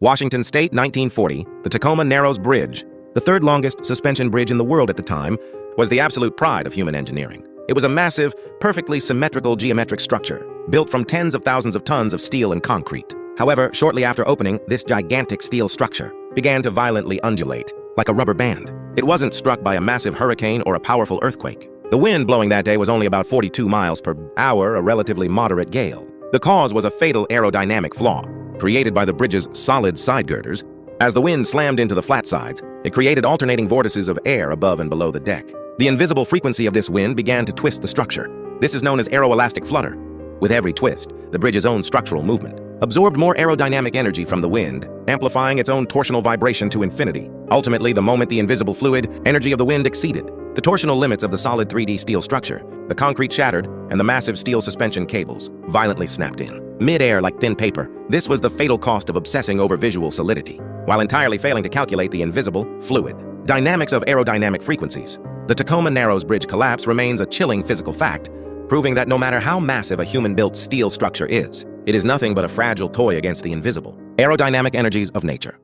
Washington State, 1940, the Tacoma Narrows Bridge, the third longest suspension bridge in the world at the time, was the absolute pride of human engineering. It was a massive, perfectly symmetrical geometric structure, built from tens of thousands of tons of steel and concrete. However, shortly after opening, this gigantic steel structure began to violently undulate, like a rubber band. It wasn't struck by a massive hurricane or a powerful earthquake. The wind blowing that day was only about 42 miles per hour, a relatively moderate gale. The cause was a fatal aerodynamic flaw, created by the bridge's solid side girders. As the wind slammed into the flat sides, it created alternating vortices of air above and below the deck. The invisible frequency of this wind began to twist the structure. This is known as aeroelastic flutter. With every twist, the bridge's own structural movement absorbed more aerodynamic energy from the wind, amplifying its own torsional vibration to infinity. Ultimately, the moment the invisible fluid energy of the wind exceeded the torsional limits of the solid 3D steel structure, the concrete shattered, and the massive steel suspension cables violently snapped in mid-air like thin paper. This was the fatal cost of obsessing over visual solidity, while entirely failing to calculate the invisible, fluid dynamics of aerodynamic frequencies. The Tacoma Narrows Bridge collapse remains a chilling physical fact, proving that no matter how massive a human-built steel structure is, it is nothing but a fragile toy against the invisible aerodynamic energies of nature.